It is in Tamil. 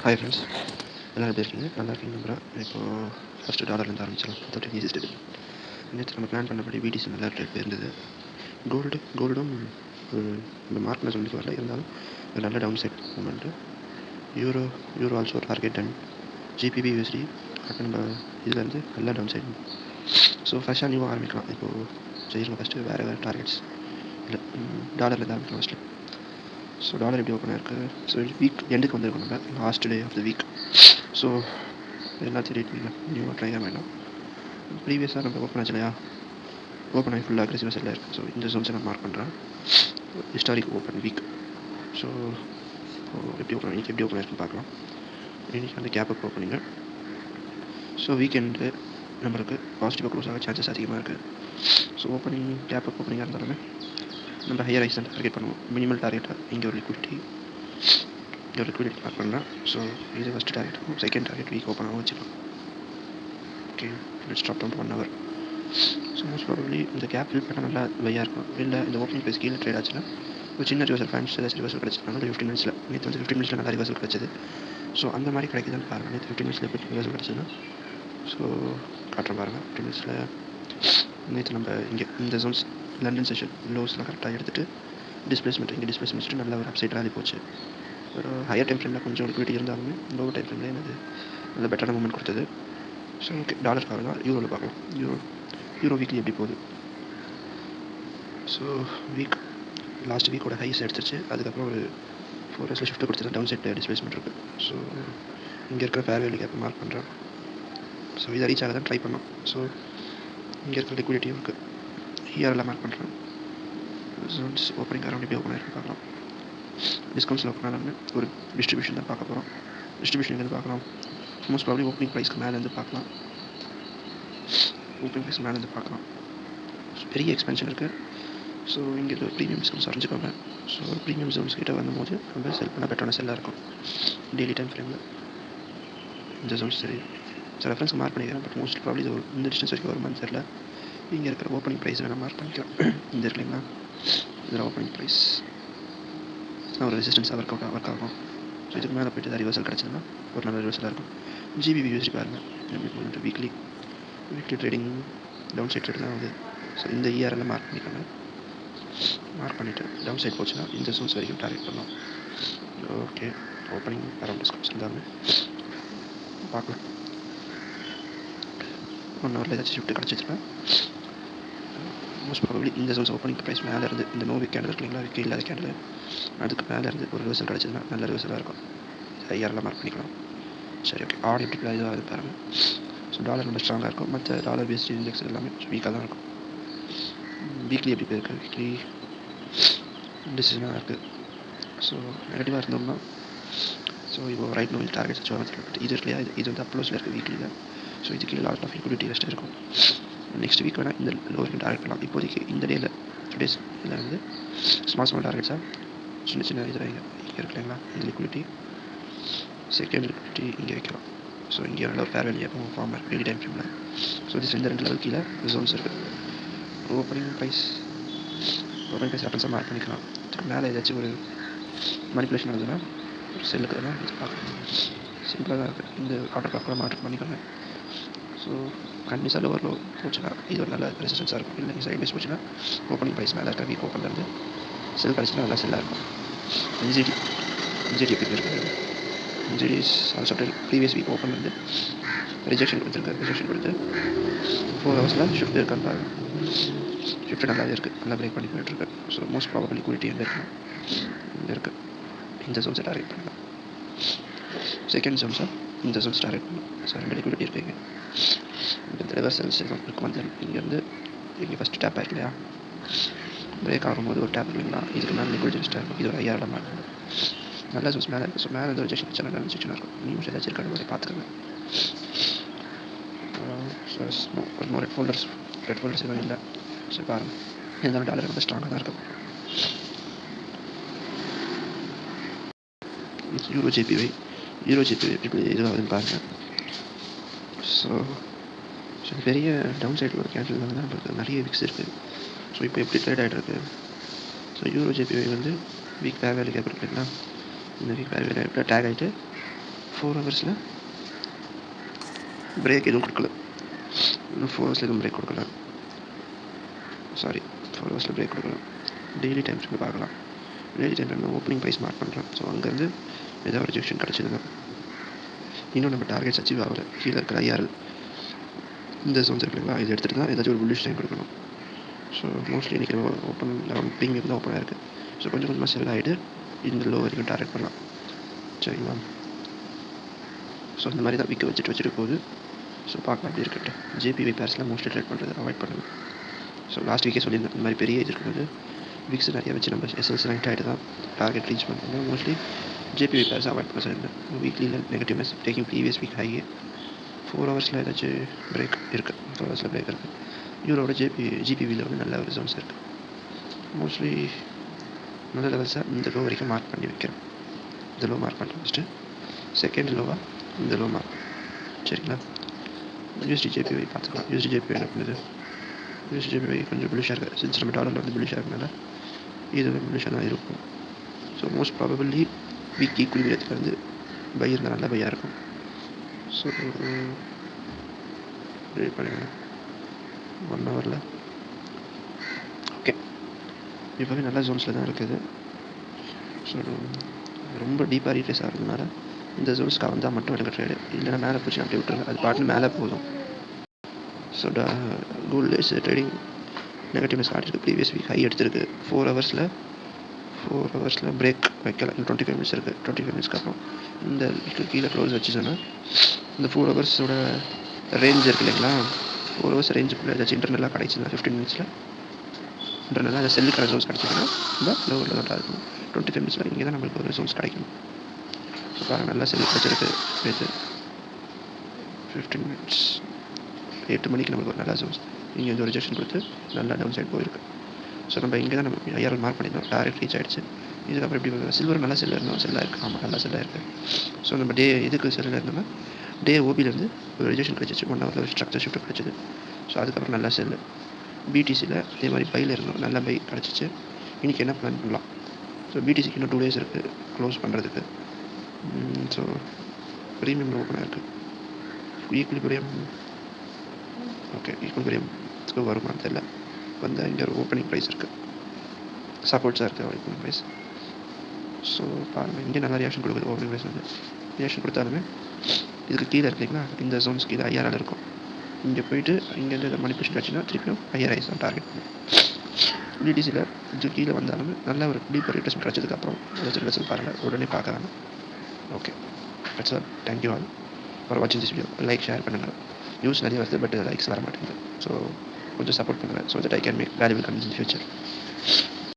ஹாய் ஃப்ரெண்ட்ஸ், எல்லோரும் எப்படி இருக்கீங்க? நல்லா இருக்கீங்க நம்புகிறேன். இப்போது ஃபஸ்ட்டு டாலர்லேருந்து ஆரம்பிச்சிடலாம். அதோட ஈஸி ஸ்டெப். நேற்று நம்ம பிளான் பண்ணபடி பிடிசி நல்லா ட்ரேட் இருந்தது. கோல்டும் ஒரு இந்த மார்க்னு சொல்லிட்டு வரல, இருந்தாலும் ஒரு நல்ல downside moment. Euro also target done. GBP USD நம்ம இதில் இருந்து நல்ல டவுன் சைட். ஸோ ஃபஸ்ட்டாக நியூவாக ஆரம்பிக்கலாம். இப்போது செய்யலாம். ஃபஸ்ட்டு வேறு டார்கெட்ஸ் இல்லை, டாலர்லேருந்து ஆரம்பிக்கலாம் ஃபஸ்ட்டு. ஸோ டாலர் எப்படி ஓப்பன் ஆயிருக்கு? ஸோ வீக் எண்டுக்கு வந்துருக்கோம் நம்ம, last day of the week. So எல்லாத்தையும் ரேட் பண்ணலாம், நியூவாக ட்ரை வேண்டாம். ப்ரீவியஸாக நம்ம ஓப்பன் ஆச்சு இல்லையா, ஓப்பன் ஆகி ஃபுல்லாக அக்ரெசிவாக செல்லாக இருக்குது. ஸோ இந்த ஜோன்ஸை நான் மார்க் பண்ணுறேன். Historic open week. ஸோ எப்படி ஓப்பன் ஆயிருக்குன்னு பார்க்கலாம். இன்றைக்கி வந்து கேப் அப் ஓப்பனிங்க. ஸோ வீக்கெண்டு நம்மளுக்கு பாசிட்டிவாக க்ளோஸ் ஆக சான்சஸ் அதிகமாக இருக்குது. ஸோ ஓப்பனிங் கேப் அப் ஓப்பனிங்காக இருந்தாலுமே நம்ம ஹையர் ஐஸ் தான் டார்கெட் பண்ணுவோம். மினிமல் டார்கெட்டாக இங்கே ஒரு லிக்விடிட்டி மார்க் பண்ணுறேன். ஸோ இது first target. Second target week open ஆக வச்சுக்கலாம். Okay, let's stop down 1 hour. So most probably இந்த கேப் ஃபில் பண்ணால் நல்லா வையாக இருக்கும். இல்லை இந்த ஓப்பனிங் ப்ரைஸ் கீழே ட்ரேட் ஆச்சுன்னா ஒரு சின்ன ரிவர்சல் ஃபேன்ஸ் ஏதாச்சும் ரிவர்சல் கிடச்சிருக்காங்க. 15 minutes நேற்று வந்து 15 minutes நல்லா ரிவர்சல் கிடச்சிது. ஸோ அந்த மாதிரி கிடைக்குதுன்னு பாருங்கள். நேற்று 15 minutes எப்படி ரிவர்சல் கிடச்சிதுன்னா, ஸோ காட்டுறேன் பாருங்கள். 15 minutes நேற்று நம்ம இங்கே இந்த ஜோன்ஸ் லண்டன் செஷன் லோஸ்லாம் கரெக்டாக எடுத்துகிட்டு இங்கே டிஸ்பிளேஸ்மெண்ட் நல்ல ஒரு அப்சைட் ராலி போச்சு. ஒரு ஹையர் டைம் ஃப்ரேமில் கொஞ்சம் லிக்விடிட்டி இருந்தாலுமே லோவர் டைம் ஃப்ரேம்லேயே எனக்கு நல்ல பெட்டரான மூமெண்ட் கொடுத்தது. ஸோ ஓகே, டாலருக்காக தான் யூரோவில் பார்க்கலாம். யூரோ வீக்லி எப்படி போகுது? ஸோ லாஸ்ட் வீக்கோட ஹைஸ் எடுத்துருச்சு. அதுக்கப்புறம் ஒரு 4 days ஷிஃப்ட் கொடுத்துட்டு டவுன் சைட் டிஸ்பிளேஸ்மெண்ட் இருக்குது. ஸோ இங்கே இருக்கிற ஃபேர் வேல்யூ கேப்பை மார்க் பண்ணுறேன். ஸோ இதை ரீச் ஆக தான் ட்ரை பண்ணோம். ஸோ இங்கே இருக்கிற லிக்விடிட்டியும் இருக்குது. ஹியரெல்லாம் மார்க் பண்ணுறேன். ஜோன்ஸ் ஓப்பனிங் அரௌண்ட் எப்படி ஓப்பன் ஆகிருக்கு பார்க்கலாம். டிஸ்கவுண்ட்ஸில் ஓப்பன் ஆனாலுமே ஒரு டிஸ்ட்ரிபியூஷன் தான் பார்க்க போகிறோம். டிஸ்ட்ரிபியூஷன் எங்கேருந்து பார்க்கலாம்? மோஸ்ட் ப்ராப்ளி ஓப்பனிங் ப்ரைஸ்க்கு மேலேருந்து பார்க்கலாம். பெரிய எக்ஸ்பென்ஷன் இருக்குது. ஸோ இங்கே ஒரு ப்ரீமியம் ஜோன்ஸ் அறிஞ்சிக்கோங்க. ஸோ ஒரு ப்ரீமியம் ஜோன்ஸ் கிட்ட வரும்போது நம்ம செல் பண்ண பெட்டரான செல்லாக இருக்கும் டெய்லி டைம் ஃப்ரேமில். இந்த ஜோன்ஸ் சரி சார் ரெஃபரன்ஸ்க்கு மார்க் பண்ணிக்கிறேன். பட் மோஸ்ட் ப்ராப்ளி இது இந்த டிஸ்டன்ஸ் வரைக்கும் வருமானு தெரியல. இங்கே இருக்கிற ஓப்பனிங் ப்ரைஸ் நான் மார்க் பண்ணிக்கிறேன். இந்த இருக்குங்களா, இதில் ஓப்பனிங் ப்ரைஸ் ஒரு ரெசிஸ்டன்ஸாக ஒர்க் ஆகும். ஸோ இதுக்கு மேலே போய்ட்டு தான் ரிவர்சல் கிடச்சதுன்னா ஒரு நல்ல ரிவர்சலாக இருக்கும். ஜிபிபி யூஎஸ்டி பாருங்கள் எப்படி போகுது. Weekly trading downside trade தான் வந்து. ஸோ இந்த இஆர்எல்லாம் மார்க் பண்ணிவிட்டு டவுன் சைட் போச்சுன்னா இந்த ஜோன்ஸ் வரைக்கும் டார்கெட் பண்ணலாம். ஓகே, ஓப்பனிங் அரௌண்ட் டிஸ்கவுண்ட்ஸ் இருந்தாலும் பார்க்கலாம். 1 hour ஏதாச்சும் ஷிஃப்ட் கிடச்சிச்சுன்னா மோஸ்ட் ப்ராபப்லி இந்த ஜோன்ஸ் ஓப்பனிங் ப்ரைஸ் மேலே இருந்து இந்த நோ வீக் கேண்டில் இருக்குங்களா, வீக் இல்லாத கேண்டில் அதுக்கு மேலே இருந்து ஒரு ரிவர்சல் கிடச்சதுன்னா நல்ல ரிவர்சலாக இருக்கும். ஐஆர்லாம் மார்க் பண்ணிக்கலாம். சரி ஓகே, ஆட் எப்படி இதாக அது பாருங்கள். ஸோ டாலர் ரொம்ப ஸ்ட்ராங்காக இருக்கும். மற்ற டாலர் பேஸ்ட் இண்டெக்ஸ் எல்லாமே வீக்காக தான் இருக்கும். வீக்லி எப்படி போயிருக்கு? வீக்லி டிசிஷனாக இருக்குது. ஸோ நெகட்டிவாக இருந்தோம்னா ஸோ இப்போ ரைட் நோ டார்கெட்ஸ் வச்சு இது இருக்கு இல்லையா, இது வந்து அப்ளோஸில் இருக்குது வீக்லியில். ஸோ இதுக்கு லாட் ஆஃப் லிக்விடிட்டி ரெஸ்ட் இருக்கும். நெக்ஸ்ட் வீக் வேணால் இந்த லோவருக்கு டார்கெட் பண்ணலாம். இப்போதைக்கு இந்த டேயில் 2 days இதில் வந்து ஸ்மால் டார்கெட்ஸாக சின்ன இதில் இங்கே இருக்கு இல்லைங்களா, இந்த லிக்விடிட்டி செகண்ட் லிக்விடிட்டி இங்கே வைக்கலாம். ஸோ இங்கே நல்ல ஃபேர் வேல்யூ எப்போ ஃபார்ம் ஆகும் டெய்லி டைம் ஃப்ரேமில். ஸோ இது ரெண்டு லெவல் கீழே ஜோன்ஸ் இருக்குது. ஓப்பனிங் ப்ரைஸ் ரெஃபரன்ஸாக மார்க் பண்ணிக்கலாம். மேலே ஏதாச்சும் ஒரு மனிப்புலேஷன் ஆகுதுன்னா ஒரு செல்லுக்கு தான் இது பார்க்கலாம். சிம்பிளாக தான் இருக்குது. இந்த ஆர்டர் பார்க்க கூட மார்க் பண்ணிக்கோங்க. ஸோ கண்டிப்பாக லோவர் போச்சுன்னா இது ஒரு நல்ல ரெசிஸ்டன்ஸாக இருக்கும். இல்லை சைட் வைஸ் போச்சுன்னா ஓப்பனிங் ப்ரைஸ் மேலே இருக்கிற வீக் ஓப்பன்லேருந்து செல் கிடச்சின்னா நல்லா செல்லாக இருக்கும். என்ஜிடி எப்படி இருக்குது? என்ஜிடி ஆல்சோ ப்ரீவியஸ் வீக் ஓப்பன்லேருந்து ரிஜெக்ஷன் கொடுத்து 4 hours ஷிஃப்ட் இருக்கான்னு பாருங்கள். ஷிஃப்ட் நல்லாவே இருக்குது, நல்லா பிரேக் பண்ணி போயிட்டுருக்கு. ஸோ மோஸ்ட் ப்ராபபிள் லிக்விடிட்டி எங்கே இருக்குது? இங்கே இருக்குது. இந்த ஜோன்ஸை டார்கெட் பண்ணலாம். செகண்ட் ஜோன்ஸாக இந்த ஜோன்ஸ் டார்கெட் பண்ணலாம். ஸோ 2 லிக்விடிட்டி இருக்குங்க. இந்த தடவை செல்ஸ் இருக்கும். வந்து இங்கேருந்து இங்கே ஃபஸ்ட்டு டேப் ஆகிருக்கு இல்லையா, பிரேக் ஆகும்போது ஒரு டேப் இல்லைங்களா, இதுக்கு மேலே லிக்விடிட்டி ரெஸ்ட்டாக இருக்கும். இது ஒரு 5000 மார்க். நல்ல ஜோன்ஸ் மேலே இருக்குது. ஸோ மேலே எந்த ரிஜெக்ஷன் வச்சா நல்ல ரிஜெக்ஷனாக இருக்கும். நியூஸ் ஏதாச்சும் இருக்காது மாதிரி பார்த்துக்கோங்க. ஒரு ரெட் ஃபோல்டர்ஸ் எதுவும் இல்லை. சரி பாருங்கள், இருந்தாலும் டாலர் ரொம்ப ஸ்ட்ராங்காக தான் இருக்கும். யூரோ ஜேபிஒய் எப்படி இதுவாகுதுன்னு பாருங்கள். ஸோ பெரிய டவுன் சைடில் ஒரு கேண்டில் வந்து நமக்கு நிறைய வீக்ஸ் இருக்குது. ஸோ இப்போ எப்படி ட்ரேட் ஆகிட்டு ஸோ யூரோ ஜேபிஒய் வந்து வீக் ஃபேர் வேல்யூ கேப் இருக்குங்களா, இந்த வீக் ஃபேர் வேல்யூ டேக் ஆகிட்டு 4 ஹவர்ஸில் பிரேக் எதுவும் கொடுக்கல. இன்னும் 4 ஹவர்ஸில் எதுவும் பிரேக் கொடுக்கல. சாரி, 4 ஹவர்ஸில் பிரேக் கொடுக்கலாம். டெய்லி டைம் ஃப்ரேம் பார்க்கலாம். Daily time frame opening price mark பண்ணுறோம். ஸோ அங்கேருந்து ஏதாவது ஒரு ரிஜெக்ஷன் கிடச்சிதுன்னா இன்னும் நம்ம டார்கெட்ஸ் அச்சீவ் ஆகலை. கீழே இருக்கிற ஐஆர்எல் இந்த ஜோன்ஸ் இருக்குங்களா, இது எடுத்துகிட்டு தான் ஏதாச்சும் ஒரு புல்லிஷ் டைம் கொடுக்கணும். ஸோ மோஸ்ட்லி இன்றைக்கி ஓப்பன் 11 ப்ரீமியம் தான் ஓப்பனாக இருக்குது. ஸோ கொஞ்சம் கொஞ்சமாக செல் ஆகிட்டு இந்த லோ வரைக்கும் டார்கெட் பண்ணலாம். சரிங்களா? ஸோ இந்த மாதிரி தான் வச்சுட்டு போகுது. ஸோ பார்க்கலாம் அப்படி இருக்கட்டும். ஜேபிவி பேர்ஸ்லாம் மோஸ்ட்லி ட்ரேட் பண்ணுறது அவாய்ட் பண்ணுங்கள். ஸோ லாஸ்ட் வீக்கே சொல்லியிருந்தேன், இந்த மாதிரி பெரிய இது இருக்கும்போது விக்ஸ் நிறைய வச்சு நம்ம எஸ்எல்ஸ் நைட் ஆகிட்டு தான் டார்கெட் ரீச் பண்ணுறோம். மோஸ்ட்லி ஜேபிவி பேர்ஸ் அவாய்ட் பண்ண சொல்லியிருந்தேன். வீக்லியில் நெகட்டிவ்னஸ் டேக்கிங் ப்ரீவியஸ் வீக் ஹையே 4 ஹவர்ஸில் ஏதாச்சும் பிரேக் இருக்குது. 4 ஹவர்ஸில் பிரேக் இருக்குது. யூரோட ஜிபிவியில் வந்து நல்ல ஒரு ஜோன்ஸ் இருக்குது. மோஸ்ட்லி நல்ல லெவல்ஸாக இந்த லோ வரைக்கும் மார்க் பண்ணி வைக்கிறேன். இந்த லோ மார்க் பண்ணுறேன் ஃபஸ்ட்டு. செகண்ட் லோவாக இந்த லோ மார்க். சரிங்களா? யூஎஸ்டி ஜேபிஐ பார்த்துக்கலாம். யூஎஸ்டி ஜேபிஐ என்ன பண்ணுது? யூஎஸ்டி ஜேபிஐ கொஞ்சம் புலிஷாக இருக்குது. சின்ஸ் நம்ம டாலரில் வந்து புலிஷாக இருக்கனால இதுவே புலிஷாக தான் இருக்கும். ஸோ மோஸ்ட் ப்ராபபிளி வீக் ஈக்குவலிபிரியத்துலேருந்து பை இருந்தால் நல்ல பையாக இருக்கும். ஸோ வெயிட் பண்ணுங்கள் 1 ஹவரில். ஓகே, இப்போவே நல்ல ஜோன்ஸில் தான் இருக்குது. ஸோ ரொம்ப டீப்பாக ரீட்ரேஸ் ஆகிறதுனால இந்த ஜோன்ஸ்க்காக வந்தால் மட்டும் எனக்கு ட்ரேடு, இல்லைனா மேலே போச்சு அப்படியே விட்டுருங்க. அது பாட்டு மேலே போதும். So gold is trading negativeness காட்டிருக்கு. ப்ரீவியஸ் வீக் ஹை எடுத்திருக்கு. 4 ஹவர்ஸில் பிரேக் வைக்கல. இன்னும் 25 மினிட்ஸ் இருக்குது. 25 மினிட்ஸ்க்கு அப்புறம் இந்த கீழே க்ளோஸ் வச்சுச்சோன்னா இந்த 4 ஹவர்ஸோட ரேஞ்ச் இருக்குது இல்லைங்களா, 4 ஹவர்ஸ் ரேஞ்சுக்குள்ளே ஏதாச்சும் இன்டர்னலாக கிடச்சிதுன்னா 15 மினிட்ஸில் இன்டர்னலாக அந்த செல்லுக்கான ஜோன்ஸ் கிடச்சிதுன்னா இந்த லோவில் தான் இருக்கும். 25 மினிட்ஸில் இங்கே தான் நம்மளுக்கு ஒரு ஜோன்ஸ் கிடைக்கும். ஸோ பாருங்கள், நல்லா செல்லு கிடச்சிருக்கு. இது 15 மினிட்ஸ் 8 மணிக்கு நம்மளுக்கு ஒரு நல்ல ஜோன்ஸ். இங்கே வந்து ஒரு ரிஜெக்ஷன் கொடுத்து நல்லா டவுன் சைட் போயிருக்கு. ஸோ நம்ம இங்கே தான் நம்ம ஐஆர்எல் மார்க் பண்ணியிருந்தோம். டைரக்ட் ரீச் ஆகிடுச்சு. இதுக்கப்புறம் எப்படி சில்வர் நல்லா செல்லாக இருந்தோம். செல்லாக இருக்குது. ஆமாம், நல்லா செல்லாக இருக்குது. ஸோ நம்ம இதுக்கு செல்லில் இருந்தோம்னா ஓபிலேருந்து ஒரு ரிஜெக்ஷன் கிடச்சிச்சு. 1 ஹவரில் ஒரு ஸ்ட்ரக்சர் ஷிஃப்ட் கிடச்சிது. ஸோ அதுக்கப்புறம் நல்லா செல்லு. பிடிசியில் அதே மாதிரி பையில் இருந்தோம். நல்ல பை கிடச்சிச்சு. இன்றைக்கி என்ன பிளான் பண்ணலாம்? ஸோ பிடிசிக்கு இன்னும் 2 டேஸ் இருக்குது க்ளோஸ் பண்ணுறதுக்கு. ஸோ ப்ரீமியம் ஓப்பனாக இருக்குது. ஈக்குவலிபிரியம் வருமானு தெரியல. வந்து இங்கே ஒரு ஓப்பனிங் ப்ரைஸ் இருக்குது. சப்போர்ட்ஸாக இருக்குது ஓப்பனிங் ப்ரைஸ். ஸோ பாருங்கள், இங்கே நல்லா ரியாக்ஷன் கொடுக்குது. ஓப்பனிங் ப்ரைஸ் வந்து ரியாக்ஷன் கொடுத்தாலுமே இதுக்கு கீழே இருக்குங்களா, இந்த ஜோன்ஸ்க்கு இது ஐஆர்எல் இருக்கும். இங்கே போயிட்டு இங்கேருந்து மணிப்பூஷன் கிடச்சின்னா திருப்பியும் ஐஆர்ஐஸ் தான் டார்கெட் பண்ணும். பிடிசியில் இது கீழே வந்தாலுமே நல்ல ஒரு டீப்பர் ரிட்ரேஸ்மெண்ட் கிடச்சதுக்கப்புறம் ஏதாச்சும் பாருங்கள், உடனே பார்க்க வேணும். Okay, that's all. Thank you all for வாட்சிங் திஸ் வீடியோ. லைக், ஷேர் பண்ணுங்கள். நியூஸ் நிறைய வருது, பட் லைக்ஸ் வர மாட்டேங்குது. ஸோ கொஞ்சம் சப்போர்ட் பண்ணுங்கள். So that I can make valuable content in future.